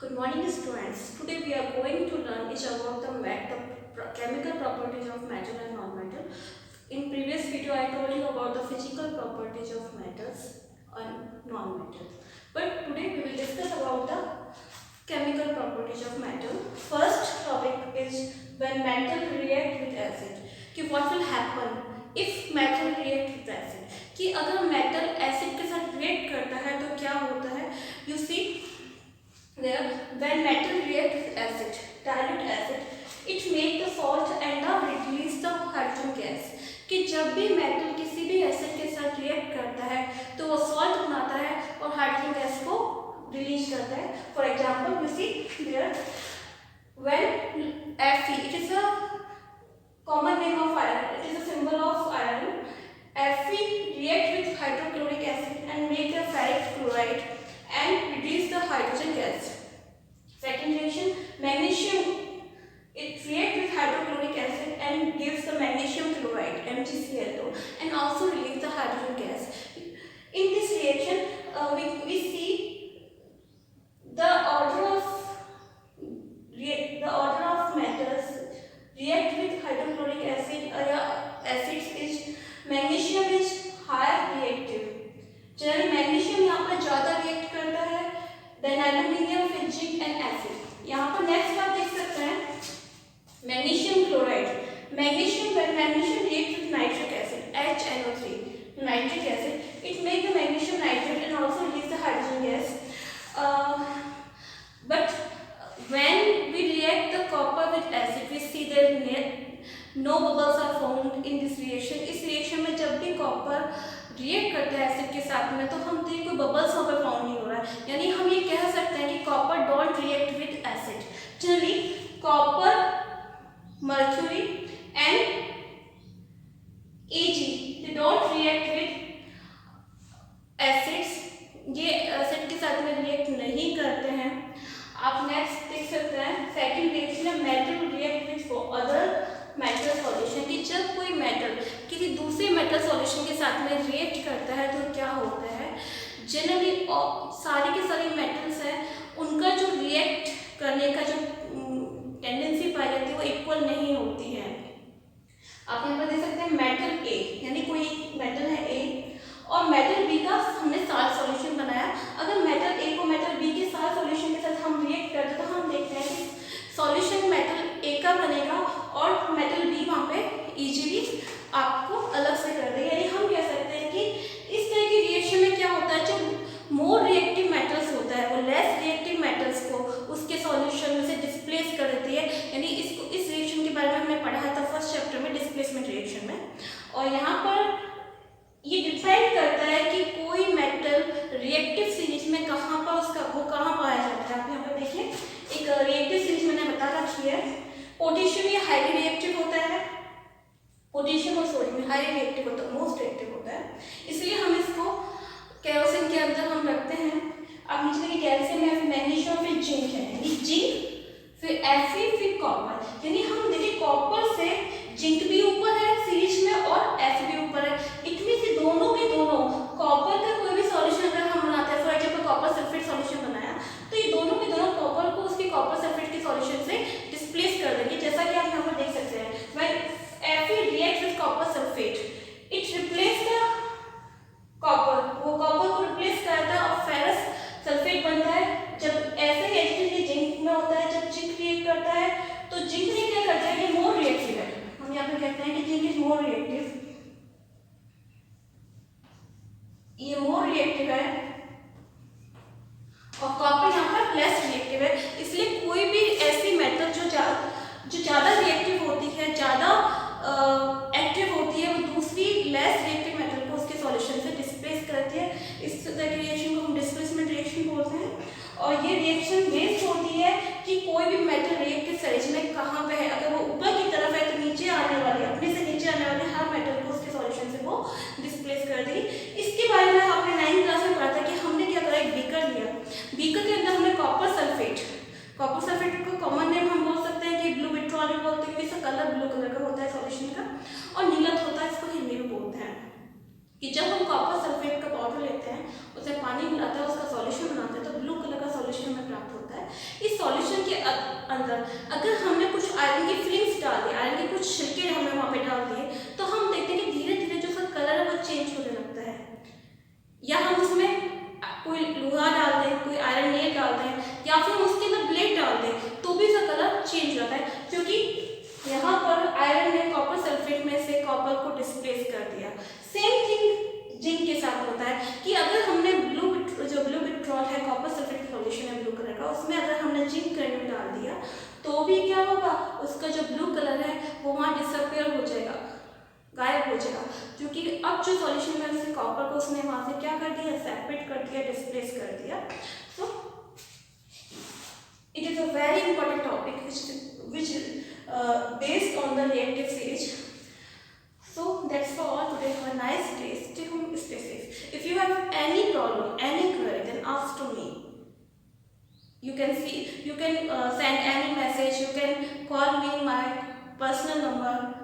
Good morning, students. Today we are going to learn is about the chemical properties of metal and non-metal. In previous video, I told you about the physical properties of metals and non-metals. But today we will discuss about the chemical properties of metal. First topic is when metal react with acid. कि what will happen if metal react with acid? कि अगर metal acid के साथ react करता है तो क्या होता है? You see there, when metal react with acid, dilute acid, it make the salt and release the hydrogen gas. कि जब भी मेटल किसी भी एसिड के साथ रिएक्ट करता है तो वो सॉल्ट बनाता है और हाइड्रोजन गैस को रिलीज करता है. For example you see there when Fe, it is a common name of iron, it is a symbol of iron. Fe react with hydrochloric acid and make the ferric chloride and reduce the hydrogen gas. Second reaction, magnesium, it reacts with hydrochloric acid and gives the magnesium chloride MgCl2 and also release the hydrogen gas. In this reaction, we see the order of metals react with hydrochloric acid acids is magnesium is higher reactive. Generally magnesium यहाँ पर ज़्यादा react करता है then aluminium, फिर zinc and acid. यहाँ पर next आप देख सकते हैं magnesium chloride. Magnesium react with nitric acid HNO3 nitric acid, it make the magnesium nitrate and also release the hydrogen gas. But when we react the copper with acid, we see that no bubbles are formed in this reaction. इस reaction में जब भी copper react करते हैं acid के साथ में तो हम देखिए कोई बबल्स वहाँ पर फाउंड नहीं हो रहा है. यानी हम ये कह सकते हैं कि copper don't react with acid. Generally copper, mercury and Ag they don't react with acids. ये एसिड के साथ में रिएक्ट नहीं करते हैं. आप नेक्स्ट देख सकते हैं सेकंड रिएक्शन है metal react with other metal solution. कि जब कोई मेटल किसी दूसरे मेटल सॉल्यूशन के साथ में रिएक्ट करता है तो क्या होता है, जनरली सारे के सारे मेटल्स हैं उनका जो रिएक्ट करने का जो टेंडेंसी पाई जाती है वो इक्वल नहीं होती है. आप यहाँ पर देख सकते हैं मेटल ए, यानी कोई मेटल है ए और मेटल बी का हमने साल्ट सॉल्यूशन बनाया. अगर मेटल ए को मेटल बी के साल्ट सॉल्यूशन के साथ हम रिएक्ट करते तो हम देखते हैं कि सॉल्यूशन मेटल ए का बनेगा और मेटल बी वहाँ पे इजीली आपको अलग से कर देगा. यानी हम कह सकते हैं कि इस तरह की रिएक्शन में क्या होता है, जो मोर रिएक्टिव मेटल्स होता है वो लेस रिएक्टिव मेटल्स को उसके सॉल्यूशन में से डिस्प्लेस कर देती है. यानी इस रिएक्शन के बारे में हमने पढ़ा था फर्स्ट चैप्टर में डिस्प्लेसमेंट रिएक्शन में. और यहाँ पर ये डिपेंड करता है कि कोई मेटल रिएक्टिव सीरीज में कहाँ पर वो कहाँ पाया जाता है. आप यहाँ पर देखिए एक रिएक्टिव सीरीज मैंने बता रखी है. पोटेशियम ये हाईली रिएक्टिव होता है, पोटेशियम और सोडियम हाईली रिएक्टिव होता है, मोस्ट रिएक्टिव होता है. इसलिए हम इसको केरोसिन के अंदर हम रखते हैं. अब नीचे देखिए कैल्शियम है, फिर मैग्नीशियम, फिर जिंक है. यानी जिंक, फिर Fe, फिर कॉपर. यानी हम देखिए कॉपर से जिंक भी ऊपर है सीरीज में और Fe भी ऊपर है. इतनी से दोनों के दोनों कॉपर का कोई भी सॉल्यूशन अगर हम बनाते हैं, for example copper sulphate solution बनाया तो ये दोनों के दोनों कॉपर को उसके कॉपर सल्फेट के सॉल्यूशन से डिस्प्लेस कर देंगे. जैसा कि आप यहाँ पर देख सकते हैं when Fe reacts with copper sulfate, it replace the copper, वो कॉपर को रिप्लेस करता है और फेरस सल्फेट बनता है. जब ऐसे ही एचटीसी जिंक में होता है, जब जिंक रिएक्ट करता है तो जिंक ने क्या करता है, ये मोर रिएक्टिव है. हम यहाँ पे कहते हैं कि जिंक इज मोर रिएक्टिव, ये मोर रिएक्टिव है और कॉपर यहाँ पर लेस रिएक्टिव है. इसलिए कोई भी ऐसी मेटल जो ज़्यादा रिएक्टिव होती है, ज़्यादा एक्टिव होती है, वो दूसरी लेस रिएक्टिव मेटल को उसके सॉल्यूशन से डिस्प्लेस करती है. इस तरह की रिएक्शन को हम डिस्प्लेसमेंट रिएक्शन बोलते हैं. और ये रिएक्शन बेस्ड होती है कि कोई भी मेटल रिएक्टिव सीरीज में कहाँ पे है. अगर वो ऊपर की तरफ है तो नीचे आने वाले, अपने से नीचे आने वाले हर मेटल को उसके सॉल्यूशन से वो डिस्प्लेस कर देगी. इसके बारे में आपने 9th क्लास में पढ़ा था कि हमने क्या करा, एक बीकर लिया. बीकर के अंदर हमने कॉपर सल्फेट को कॉमन नेम हम बोल सकते हैं कि ब्लू विट्रियोल बोलते हैं, इसका कलर ब्लू कलर का होता है सॉल्यूशन का, और नीलत होता है, इसको हिंदी में बोलते हैं. कि जब हम कॉपर सल्फेट का पाउडर लेते हैं, उसे पानी मिलाते हैं, उसका सॉल्यूशन बनाते हैं तो ब्लू कलर का सॉल्यूशन हमें प्राप्त होता है. अंदर अगर हमने कुछ आयरन की फिलिंग्स डाल दी, आयरन के कुछ छिलके हमने वहाँ पे डाल दिए, तो हम देखते हैं कि धीरे धीरे जो उसका कलर है वो चेंज होने लगता है। या हम उसमें कोई लोहा डाल दें, कोई आयरन नेल डाल दें, या फिर हम उसके अंदर ब्लेड डाल दें, तो भी उसका कलर चेंज होता है, क्योंकि यहाँ पर आयरन ने कॉपर सल्फेट में से कॉपर को डिस्प्लेस कर दिया। सेम थिंग जिंक के साथ होता है कि अगर हमने ब्लू विट्रॉल है, कॉपर सल्फेट सॉल्यूशन है ब्लू कलर का, उसमें अगर हमने जिंक ग्रेन्यूल डाल दिया तो भी क्या होगा, उसका जो ब्लू कलर है वो वहाँ डिसअपियर हो जाएगा, गायब हो जाएगा, क्योंकि अब जो सॉल्यूशन में उसने कॉपर को उसने वहाँ से क्या कर दिया, सेपरेट कर दिया, डिस्प्लेस कर दिया। So it is a very important topic which based on the reactive stage. So that's for all today. Have a nice day. Stay home, stay safe. If you have any problem, any query, then ask to me. You can send any message. You can call me my personal number.